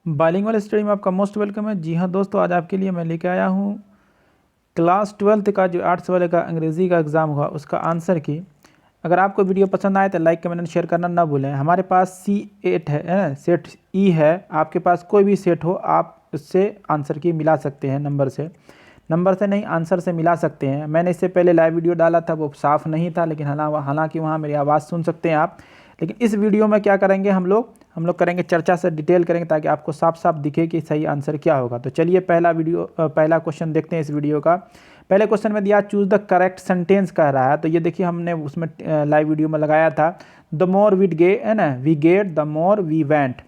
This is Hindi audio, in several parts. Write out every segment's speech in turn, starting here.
बाइलिंगुअल स्टडी में आपका मोस्ट वेलकम है। जी हाँ दोस्तों, आज आपके लिए मैं लेके आया हूँ क्लास 12th का जो आर्ट्स वाले का अंग्रेज़ी का एग्ज़ाम हुआ उसका आंसर की। अगर आपको वीडियो पसंद आए तो लाइक कमेंट शेयर करना ना भूलें। हमारे पास C8 है ना, सेट ई है। आपके पास कोई भी सेट हो आप उससे आंसर की मिला सकते हैं, नंबर से नहीं आंसर से मिला सकते हैं। मैंने इससे पहले लाइव वीडियो डाला था, वो साफ़ नहीं था, लेकिन हालांकि वहाँ मेरी आवाज़ सुन सकते हैं आप। लेकिन इस वीडियो में क्या करेंगे हम लोग करेंगे चर्चा से डिटेल करेंगे ताकि आपको साफ साफ दिखे कि सही आंसर क्या होगा। तो चलिए पहला क्वेश्चन देखते हैं इस वीडियो का। पहले क्वेश्चन में दिया चूज द करेक्ट सेंटेंस कह रहा है। तो ये देखिए हमने उसमें लाइव वीडियो में लगाया था, द मोर वी गेट है ना, we get the more we went.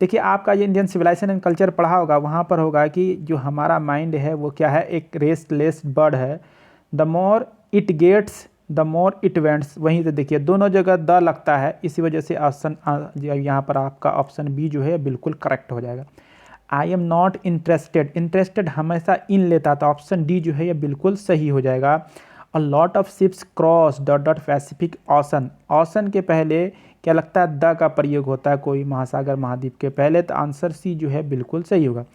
देखिए आपका ये इंडियन सिविलाइजेशन एंड कल्चर पढ़ा होगा, वहाँ पर होगा कि जो हमारा माइंड है वो क्या है, एक रेस्टलेस बर्ड है। The more it gets the more it wants. वहीं से देखिए दोनों जगह द लगता है, इसी वजह से ऑप्शन यहाँ पर आपका ऑप्शन बी जो है बिल्कुल करेक्ट हो जाएगा। I am not interested, interested हमेशा इन लेता था, ऑप्शन डी जो है ये बिल्कुल सही हो जाएगा। A lot of ships cross dot dot Pacific ocean, ocean के पहले क्या लगता है द का प्रयोग होता है कोई महासागर महाद्वीप के पहले, तो आंसर सी जो है बिल्कुल सही होगा।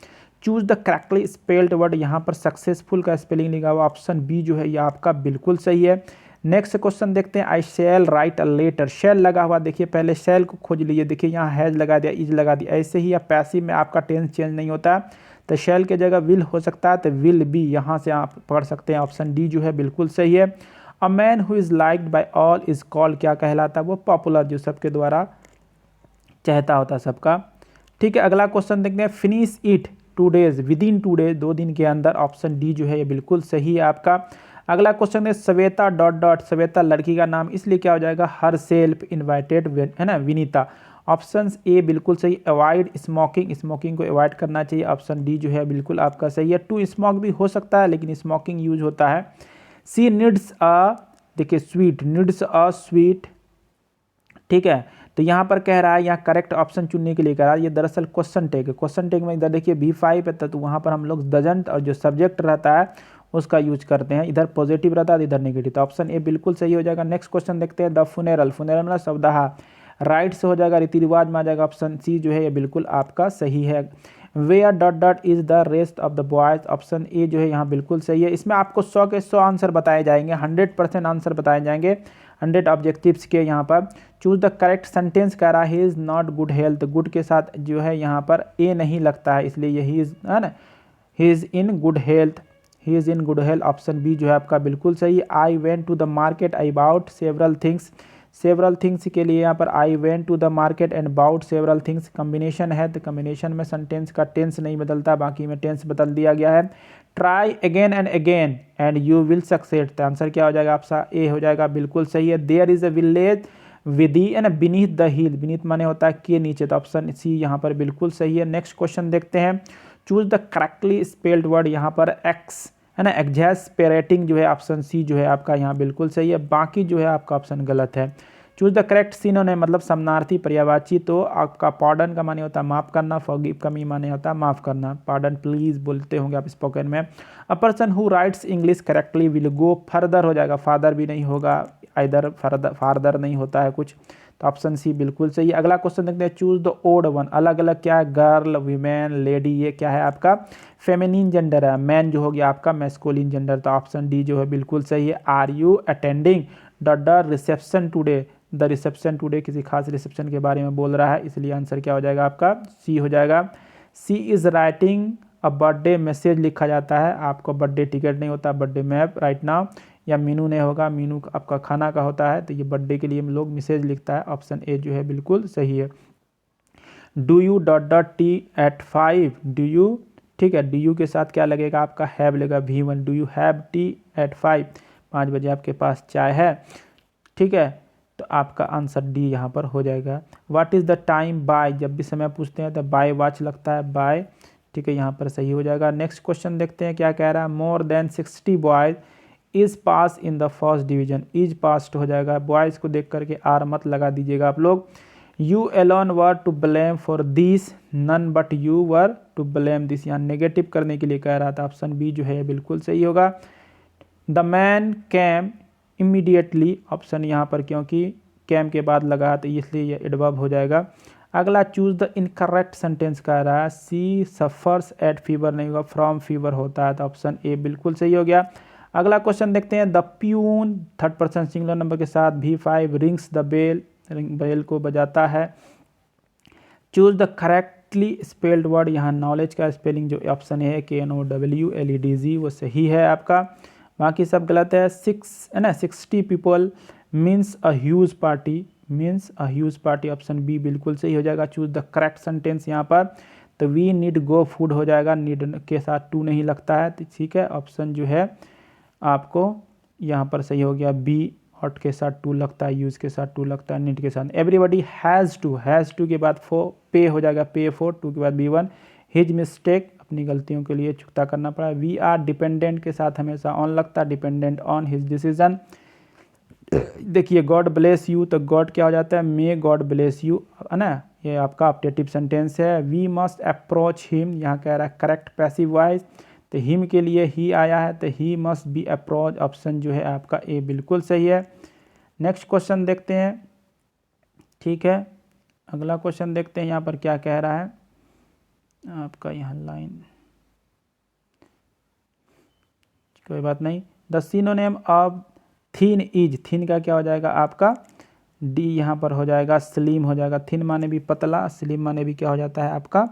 Choose the correctly spelled word, यहाँ पर सक्सेसफुल का स्पेलिंग लिखा हुआ, ऑप्शन बी जो है ये आपका बिल्कुल सही है। नेक्स्ट क्वेश्चन देखते हैं, आई शैल राइट अ लेटर, शैल लगा हुआ, देखिए पहले शैल को खोज लीजिए, देखिए यहाँ हैज लगा दिया, इज लगा दिया, ऐसे ही या पैसिव में आपका टेंस चेंज नहीं होता, तो शैल के जगह विल हो सकता है, तो विल बी यहाँ से आप पढ़ सकते हैं, ऑप्शन डी जो है बिल्कुल सही है। A man who is liked by all is called, क्या कहलाता है वो पॉपुलर, जो सबके द्वारा चाहता होता है सबका। ठीक है, अगला क्वेश्चन देखते हैं, finish it 2 days, with in 2 days, 2 दिन के अंदर, ऑप्शन डी जो है ये बिल्कुल सही है आपका। अगला क्वेश्चन है, श्वेता डॉट डॉट, श्वेता लड़की का नाम, इसलिए क्या हो जाएगा हर सेल्फ इन्वाइटेड है ना विनीता, ऑप्शन ए बिल्कुल सही। अवॉइड स्मोकिंग, स्मोकिंग को अवॉइड करना चाहिए, ऑप्शन डी जो है बिल्कुल आपका सही है। टू स्मोक भी हो सकता है लेकिन स्मोकिंग यूज होता है। सी नीड्स अ, देखिए स्वीट, नीड्स अ स्वीट, ठीक है। तो यहाँ पर कह रहा है, यहाँ करेक्ट ऑप्शन चुनने के लिए कह रहा है, ये दरअसल क्वेश्चन टैग है। क्वेश्चन टैग में इधर देखिए V5 है, तो वहाँ पर हम लोग डजंट और जो सब्जेक्ट रहता है उसका यूज करते हैं, इधर पॉजिटिव रहता है इधर नेगेटिव, तो ऑप्शन ए बिल्कुल सही हो जाएगा। नेक्स्ट क्वेश्चन देखते हैं, द फुनेरल, फुनेरल मतलब शवदाह, राइट से हो जाएगा, रीति रिवाज में आ जाएगा, ऑप्शन सी जो है ये बिल्कुल आपका सही है। Where dot dot is the rest of the boys, option A जो है यहाँ बिल्कुल सही है। इसमें आपको 100 के 100 आंसर बताए जाएंगे, 100% आंसर बताए जाएंगे, 100 ऑब्जेक्टिव्स के। यहाँ पर चूज द करेक्ट सेंटेंस कह रहा है, he is not good health, good के साथ जो है यहाँ पर ए नहीं लगता है, इसलिए यही इज़ है ना, he is in good health, he is in good health, option B जो है आपका बिल्कुल सही। I went to the market, I bought several things, several things के लिए यहाँ पर I went to the market and bought several things combination है, तो कॉम्बिनेशन में सेंटेंस का टेंस नहीं बदलता, बाकी में टेंस बदल दिया गया है। Try again and you will succeed, तो आंसर क्या हो जाएगा, आपका ए हो जाएगा बिल्कुल सही है। देयर इज अ विलेज विदी and beneath the hill, beneath माने होता है के नीचे, तो ऑप्शन सी यहाँ पर बिल्कुल सही है। नेक्स्ट क्वेश्चन देखते हैं, choose the correctly spelled word, यहाँ पर एक्स है ना, एक्सैस्पेरेटिंग जो है ऑप्शन सी जो है आपका यहाँ बिल्कुल सही है, बाकी जो है आपका ऑप्शन गलत है। चूज द करेक्ट सिनोनिम मतलब समानार्थी पर्यायवाची, तो आपका पार्डन का माने होता है माफ करना, फॉरगिव का माने होता है माफ करना, पार्डन प्लीज बोलते होंगे आप स्पोकन में। A person who rights English correctly will go further हो जाएगा, फादर भी नहीं होगा, इधर फादर नहीं होता है कुछ, तो ऑप्शन सी बिल्कुल सही। अगला क्वेश्चन देखते हैं, चूज द ओड वन, अलग अलग क्या है, गर्ल वीमेन लेडी, ये क्या है आपका फेमिनिन जेंडर है, मैन जो हो गया आपका मैस्कुलिन जेंडर, तो ऑप्शन डी जो है बिल्कुल सही है। Are you attending the reception today, the reception today किसी खास रिसेप्शन के बारे में बोल रहा है, इसलिए आंसर क्या हो जाएगा आपका सी हो जाएगा। She is writing a birthday message लिखा जाता है, आपको बर्थडे टिकट नहीं होता, बर्थडे मैप राइट नाउ, या मीनू नहीं होगा, मीनू आपका खाना का होता है, तो ये बर्थडे के लिए हम लोग मैसेज लिखता है, ऑप्शन ए जो है बिल्कुल सही है। Do you dot dot tea at 5, do you, ठीक है, डू यू के साथ क्या लगेगा आपका हैव लगेगा V1, do you have tea at 5, 5 बजे आपके पास चाय है, ठीक है, तो आपका आंसर डी यहाँ पर हो जाएगा। What is the time by, जब भी समय पूछते हैं तो बाय वॉच लगता है, बाय, ठीक है, यहाँ पर सही हो जाएगा। नेक्स्ट क्वेश्चन देखते हैं क्या कह रहा है, more than 60 boys is pass in the first division, is past हो जाएगा, बॉयज़ को देख करके आर मत लगा दीजिएगा आप लोग। You alone were to blame for this, none but you were to blame this, यहाँ नेगेटिव करने के लिए कह रहा था, ऑप्शन बी जो है बिल्कुल सही होगा। The man came immediately, option यहाँ पर क्योंकि कैम के बाद लगा तो इसलिए ये एडवर्ब हो जाएगा। अगला चूज द इनकरेक्ट सेंटेंस कह रहा है, सी सफर्स एट फीवर नहीं होगा, फ्रॉम फीवर होता है, तो ऑप्शन ए बिल्कुल सही हो गया। अगला क्वेश्चन देखते हैं, the peon third person singular number के साथ V5 rings the bell, bell को बजाता है। Choose the correctly spelled word, यहाँ नॉलेज का स्पेलिंग जो ऑप्शन है KNOWLEDG वो सही है आपका, बाकी सब गलत है। 60 people means a huge party, means a huge party, option B बिल्कुल सही हो जाएगा। चूज द करेक्ट सेंटेंस यहाँ पर, तो वी नीड गो फूड हो जाएगा, नीड के साथ टू नहीं लगता है, तो ठीक है, ऑप्शन जो है आपको यहाँ पर सही हो गया बी, हॉट के साथ टू लगता है, यूज के साथ टू लगता है, नीड के साथ। एवरीबडी हैज़ टू के बाद पे हो जाएगा, पे फॉर, टू के बाद B1। हिज मिस्टेक, अपनी गलतियों के लिए चुकता करना पड़ा। वी आर डिपेंडेंट के साथ हमेशा ऑन लगता है, डिपेंडेंट ऑन हिज डिसीजन। देखिए गॉड ब्लेस यू, तो गॉड क्या हो जाता है, मे गॉड ब्लेस यू, है ना, ये आपका ऑप्टेटिव सेंटेंस है। वी मस्ट अप्रोच हिम, यहाँ कह रहा है करेक्ट पैसिव वॉइस, तो हिम के लिए ही आया है, तो he must be approach, option जो है आपका ए बिल्कुल सही है। नेक्स्ट क्वेश्चन देखते हैं, ठीक है, अगला क्वेश्चन देखते हैं यहाँ पर क्या कह रहा है आपका, यहाँ लाइन कोई बात नहीं। The synonym of thin is, thin का क्या हो जाएगा आपका डी, यहाँ पर हो जाएगा स्लिम हो जाएगा। थिन माने भी पतला, स्लिम माने भी क्या हो जाता है आपका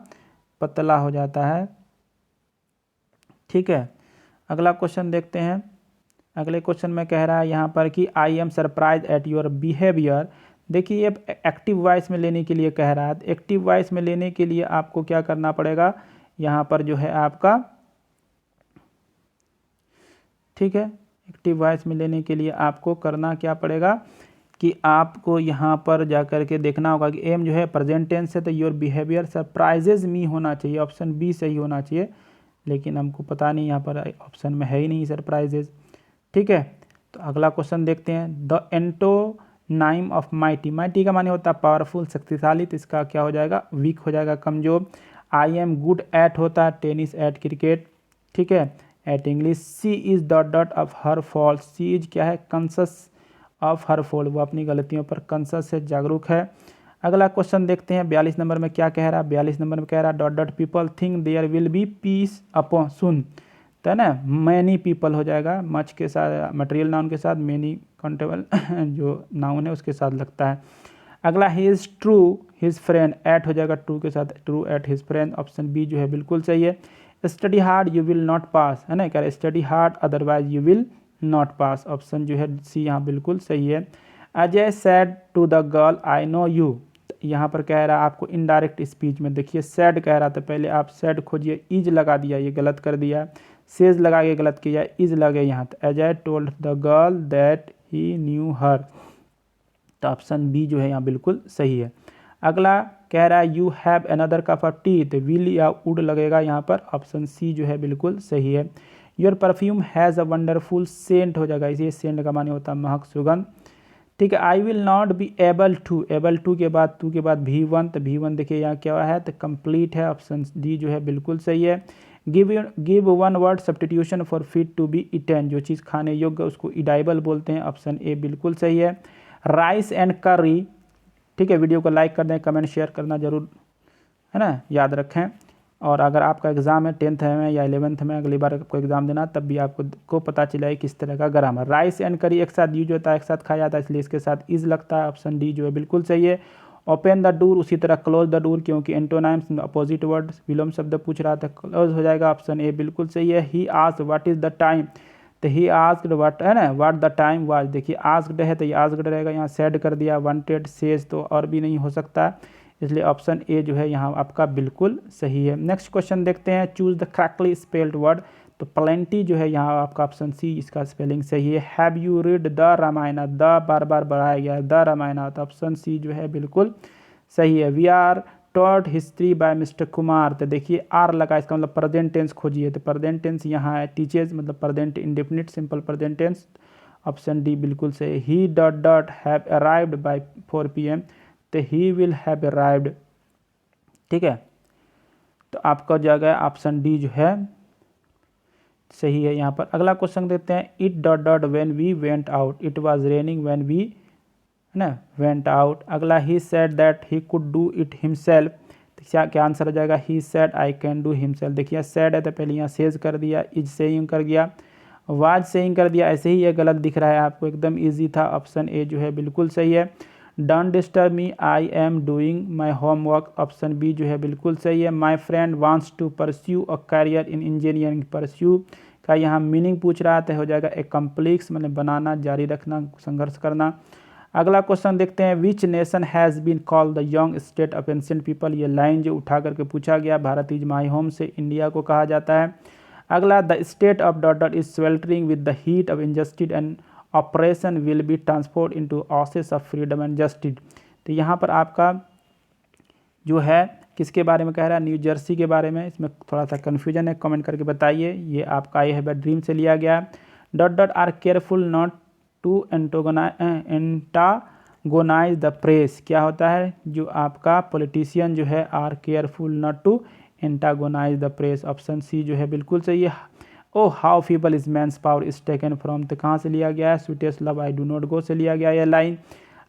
पतला हो जाता है, ठीक है। अगला क्वेश्चन देखते हैं, अगले क्वेश्चन में कह रहा है यहाँ पर कि I am surprise at your behaviour. देखिए ये एक्टिव वॉइस में लेने के लिए कह रहा है, एक्टिव वॉइस में लेने के लिए आपको क्या करना पड़ेगा, यहाँ पर जो है आपका, ठीक है, एक्टिव वॉइस में लेने के लिए आपको करना क्या पड़ेगा कि आपको यहाँ पर जा कर के देखना होगा कि एम जो है प्रेजेंट टेंस है, तो योर बिहेवियर सरप्राइजेज मी होना चाहिए, ऑप्शन बी सही होना चाहिए, लेकिन हमको पता नहीं, यहाँ पर ऑप्शन में है ही नहीं सरप्राइजेज, ठीक है। तो अगला क्वेश्चन देखते हैं, the antonym of mighty, mighty का माने होता है पावरफुल शक्तिशाली, तो इसका क्या हो जाएगा वीक हो जाएगा, कमजोर। आई एम गुड एट होता है टेनिस, एट क्रिकेट, ठीक है, at English. She is dot dot of her fault, she is क्या है कॉन्शस ऑफ हर फॉल्ट, वो अपनी गलतियों पर कॉन्शस है, जागरूक है। अगला क्वेश्चन देखते हैं 42 नंबर में क्या कह रहा है, 42 नंबर में कह रहा है dot dot people think there will be peace upon soon, तो है ना मैनी पीपल हो जाएगा, मच के साथ मटेरियल नाउन के साथ, मैनी काउंटेबल जो नाउन है उसके साथ लगता है। अगला he is true his friend, at हो जाएगा ट्रू के साथ, true at his friend, option B जो है बिल्कुल सही है। Study hard you will not pass, है ना, कह रहे study hard otherwise you will not pass, option जो है सी यहाँ बिल्कुल सही है। Ajay said to the girl I know you, यहाँ पर कह रहा है आपको इनडायरेक्ट स्पीच में, देखिए सैड कह रहा था, पहले आप सैड खोजिए, इज लगा दिया, ये गलत कर दिया, सेज लगा के गलत किया, इज लगे यहाँ, तो Ajay told the girl that he knew her, तो ऑप्शन बी जो है यहाँ बिल्कुल सही है। अगला कह रहा है you have another cup of T, तो विल या वुड लगेगा यहाँ पर, ऑप्शन सी जो है बिल्कुल सही है। Your perfume has a wonderful scent हो जाएगा, इसे सेंट का माने होता है महक सुगंध, ठीक है। I will not be able to के बाद टू के बाद V1, तो V1 देखिए यहाँ क्या है, तो कंप्लीट है, ऑप्शन डी जो है बिल्कुल सही है। Give one word substitution for fit to be eaten, जो चीज़ खाने योग्य उसको इडाइबल बोलते हैं, ऑप्शन ए बिल्कुल सही है। राइस एंड करी, ठीक है, वीडियो को लाइक कर दें, कमेंट शेयर करना जरूर, है ना, याद रखें। और अगर आपका एग्ज़ाम है 10th में या 11th में, अगली बार आपको एग्ज़ाम देना, तब भी आपको पता चला है किस तरह का ग्रामर। राइस एंड करी एक साथ यूज होता है, एक साथ खाया जाता है, इसलिए इसके साथ इज लगता है, ऑप्शन डी जो है बिल्कुल सही है। ओपन द डोर, उसी तरह क्लोज द डोर, क्योंकि एंटोनाइम्स अपोजिट वर्ड, विलोम शब्द पूछ रहा था, क्लोज हो जाएगा, ऑप्शन ए बिल्कुल सही है। He asked what is the time, तो ही आस्क्ड व्हाट, है ना, व्हाट द टाइम वाज, देखिए आस्क्ड है तो ये आस्क्ड रहेगा, यहाँ सेड कर दिया, वांटेड सेज तो और भी नहीं हो सकता, इसलिए ऑप्शन ए जो है यहाँ आपका बिल्कुल सही है। नेक्स्ट क्वेश्चन देखते हैं, choose the correctly spelled word, तो प्लेंटी जो है यहाँ आपका ऑप्शन सी, इसका स्पेलिंग सही है। Have you read the Ramayana, द बार बार बढ़ाया गया है, द रामायण, तो ऑप्शन सी जो है बिल्कुल सही है। We are taught history by mister Kumar, तो देखिए आर लगा, इसका मतलब प्रेजेंट टेंस खोजिए, तो प्रेजेंट टेंस यहाँ है, टीचर्स मतलब present indefinite simple present tense, option D बिल्कुल सही। He dot dot have arrived by 4 PM, तो ही विल हैव अराइव्ड, ठीक है, तो आपका जगह ऑप्शन डी जो है सही है यहाँ पर। अगला क्वेश्चन देखते हैं, it dot dot when we went out, it was raining when we है ना, वेंट आउट। अगला he said that he could do it himself, तो क्या आंसर हो जाएगा, he said I can do himself. देखिए सेड है तो पहले यहाँ सेज कर दिया, इज सेइंग कर दिया, वाज सेइंग कर दिया, ऐसे ही ये गलत दिख रहा है आपको, एकदम ईजी था। ऑप्शन ए जो है बिल्कुल सही है। Don't disturb me I am doing my homework, option B जो है बिल्कुल सही है। My friend wants to pursue a career in engineering, pursue का यहाँ मीनिंग पूछ रहा था, हो जाएगा एक्म्प्लिक्स, मतलब बनाना, जारी रखना, संघर्ष करना। अगला क्वेश्चन देखते हैं, which nation has been called the young state of ancient people, ये लाइन जो उठा करके पूछा गया, भारत इज माई होम से इंडिया को कहा जाता है। अगला, the state of dot is sweltering with the heat of injustice and oppression will be transport into oases of freedom and justice. तो यहाँ पर आपका जो है किसके बारे में कह रहा है, न्यू जर्सी के बारे में। इसमें थोड़ा सा कन्फ्यूजन है, कमेंट करके बताइए। ये आपका आई हैव अ ड्रीम से लिया गया है। Dot are careful not to antagonise the press, क्या होता है, जो आपका पॉलिटिशियन जो है are careful not to antagonise the press, option C जो है बिल्कुल सही है। O how feeble is man's power is taken from, तो कहाँ से लिया गया है, sweetest love I do not go से लिया गया यह लाइन।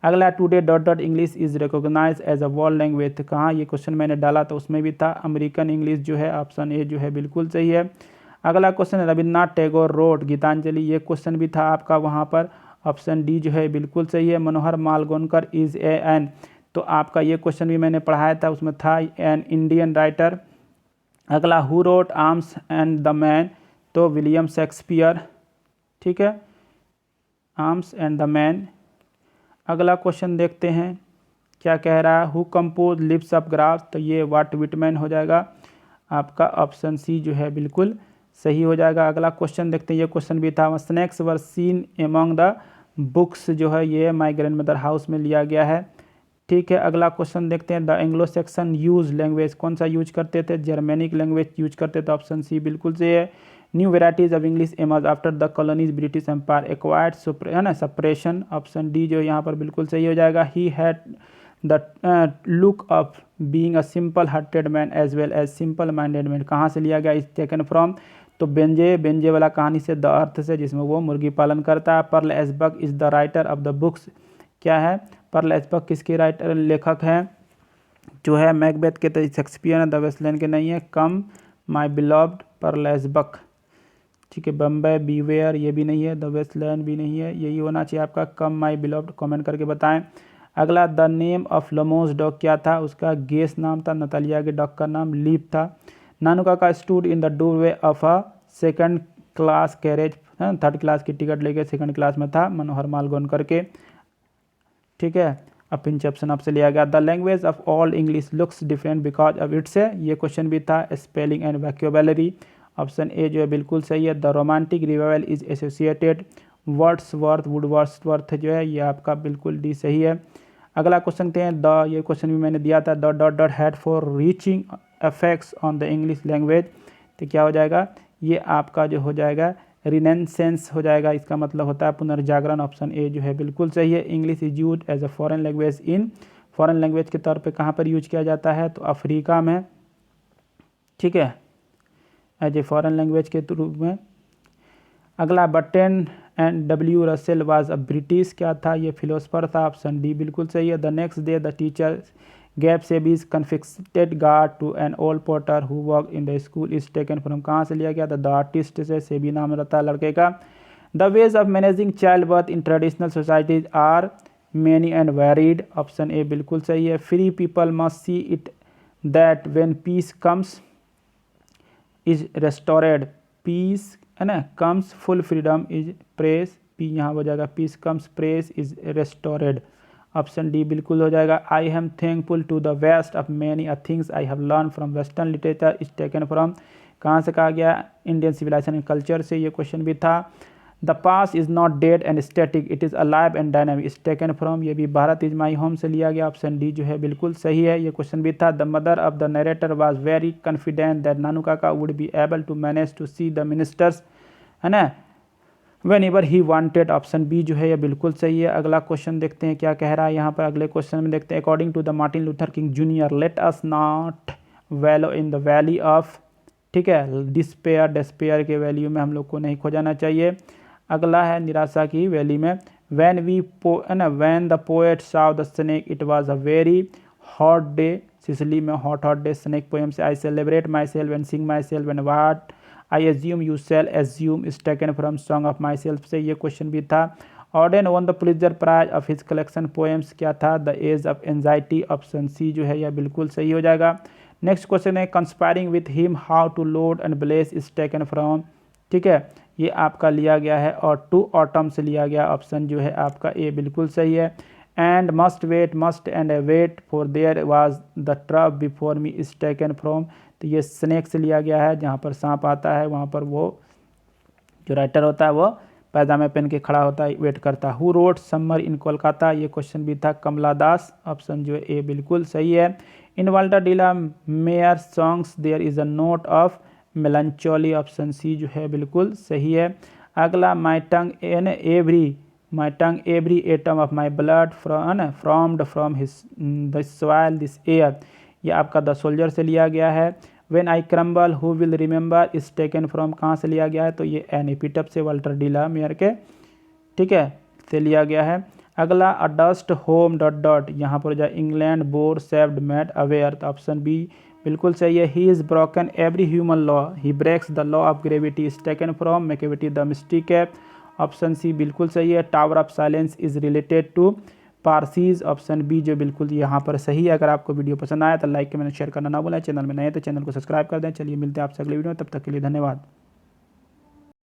अगला, today dot English is recognise as a world language, तो कहाँ, ये क्वेश्चन मैंने डाला तो उसमें भी था, अमेरिकन इंग्लिश जो है, ऑप्शन ए जो है बिल्कुल सही है। अगला क्वेश्चन, रविन्द्रनाथ टैगोर रोट गीतांजलि, ये क्वेश्चन भी था आपका वहाँ पर, ऑप्शन डी जो है बिल्कुल सही है। मनोहर मालगोनकर इज ए एन, तो आपका ये क्वेश्चन भी मैंने पढ़ाया था, उसमें था एन इंडियन राइटर। अगला, who wrote arms and the man, तो विलियम शेक्सपियर, ठीक है, आर्म्स एंड द मैन। अगला क्वेश्चन देखते हैं क्या कह रहा है, who compose lips of grass, तो ये वाट विटमैन हो जाएगा आपका, ऑप्शन सी जो है बिल्कुल सही हो जाएगा। अगला क्वेश्चन देखते हैं, ये क्वेश्चन भी था, snacks were seen among the books, जो है ये माई ग्रैंड मदर हाउस में लिया गया है, ठीक है। अगला क्वेश्चन देखते हैं, the Anglo Saxon use language, कौन सा यूज करते थे, जर्मेनिक लैंग्वेज यूज करते थे, ऑप्शन सी बिल्कुल सही है। New varieties of English emerge after the colonies British empire acquired, है ना, सप्रेशन, ऑप्शन डी जो यहाँ पर बिल्कुल सही हो जाएगा। He had the look of being a simple hearted man as well as simple minded man, कहाँ से लिया गया, इज टेकन फ्रॉम, तो बेंजे वाला कहानी से, द अर्थ से, जिसमें वो मुर्गी पालन करता है। Pearl S Buck is the writer of the books, क्या है, पर्ल एस्बक किसके राइटर लेखक हैं, जो है मैकबेथ के, तो शेक्सपियर है, द वेस्टलैंड के नहीं है। कम माई बिलव्ड, पर्ल एस्बक, ठीक है। बम्बे बीवेयर ये भी नहीं है, द वेस्टलैंड भी नहीं है, यही होना चाहिए आपका, कम माई बिलव्ड, कमेंट करके बताएं। अगला, द नेम ऑफ लमोस डॉग क्या था, उसका गेस नाम था, नतालिया के डॉग का नाम लीप था। नानुका का stood in the doorway of a second class carriage, third class की टिकट लेके सेकंड क्लास में था, मनोहर मालगोनकर के, ठीक है। अब पिंच ऑप्शन आपसे लिया गया। The language of all English looks different because of its, ये क्वेश्चन भी था, spelling and vocabulary, option A जो है बिल्कुल सही है। The romantic revival is associated Wordsworth वुडवर्ड्सवर्थ, जो है ये आपका बिल्कुल डी सही है। अगला क्वेश्चन देखते हैं, द, ये क्वेश्चन भी मैंने दिया था, the dot had for reaching effects on the English language, तो क्या हो जाएगा, ये आपका जो हो जाएगा रिनेसेंस हो जाएगा, इसका मतलब होता है पुनर्जागरण, ऑप्शन ए जो है बिल्कुल सही है। English is use as a foreign language in, foreign language के तौर पे कहाँ पर यूज किया जाता है, तो अफ्रीका में, ठीक है, एज ए फॉरेन लैंग्वेज के रूप में। अगला, button and W Russell was a British, क्या था, ये फिलोसफर था, ऑप्शन डी बिल्कुल सही है। The next day the teacher gave सेबीज कन्फिक्सेड guard to an old porter who work in the school is taken from, कहाँ से लिया गया था, द आर्टिस्ट से, सेबी नाम रहता है लड़के का। The ways of managing child birth in traditional societies are many and varied, option A बिल्कुल सही है। Free people must see it that when peace comes is restored, peace है ना, comes full freedom is press, P यहाँ हो जाएगा, peace comes press is restored, option D बिल्कुल हो जाएगा। I am thankful to the west of many a things I have learn from western literature is taken from, कहाँ से कहा गया, इंडियन सिविलाइजेशन एंड कल्चर से, ये क्वेश्चन भी था। The pass is not dead and static it is alive and dynamic is taken from, ये भी भारत इज माई होम से लिया गया, ऑप्शन डी जो है बिल्कुल सही है, ये क्वेश्चन भी था। The mother of the narrator was very confident that Nanukaka would be able to manage to see the ministers, है ना, whenever he wanted, option B जो है ये बिल्कुल सही है। अगला क्वेश्चन देखते हैं क्या कह रहा है यहाँ पर, अगले क्वेश्चन में देखते हैं, according to the Martin Luther King Junior let us not wallow in the valley of, ठीक है, डिस्पेयर, डिस्पेयर के वैल्यू में हम लोग को नहीं खो जाना चाहिए। अगला है निराशा की वैली में, when the poet saw the snake it was a very hot day, Sicily में hot डे snake poem से I celebrate myself and sing myself and what I assume you shall assume is taken from song of myself से ये क्वेश्चन भी था। Ordained won the Pulitzer Prize of his collection poems क्या था, the age of anxiety, option C जो है यह बिल्कुल सही हो जाएगा। नेक्स्ट क्वेश्चन है conspiring with him how to load and bless is taken from, ठीक है, ये आपका लिया गया है और टू ऑटम से लिया गया, ऑप्शन जो है आपका ए बिल्कुल सही है। And must and wait for there was the trouble before me is taken from, तो ये स्नेक से लिया गया है, जहाँ पर सांप आता है वहाँ पर वो जो राइटर होता है वो पैजामे पहन के खड़ा होता है, वेट करता है। Who wrote summer in Kolkata, ये क्वेश्चन भी था कमला दास, ऑप्शन जो है ए बिल्कुल सही है। In Walter de la Mare songs there is a note of melancholy, option C जो है बिल्कुल सही है। अगला my tongue every atom of my blood formed from his the soil this air, ये आपका द सोल्जर से लिया गया है। When I crumble who will remember is taken from, कहाँ से लिया गया है, तो ये एन एपिटप से वाल्टर डिला मेयर के, ठीक है, से लिया गया है। अगला a dust home dot dot, यहाँ पर जो England bore saved made aware, तो ऑप्शन बी बिल्कुल सही है। He is broken every human law he breaks the law of gravity is taken from Machiavelli the mystic cap, option C बिल्कुल सही है। Tower of silence is related to Parsis, option B जो बिल्कुल यहाँ पर सही है। अगर आपको वीडियो पसंद आया तो लाइक कमेंट शेयर करना ना भूलें, चैनल में नए तो चैनल को सब्सक्राइब कर दें। चलिए मिलते हैं आपसे अगले वीडियो में, तब तक के लिए धन्यवाद।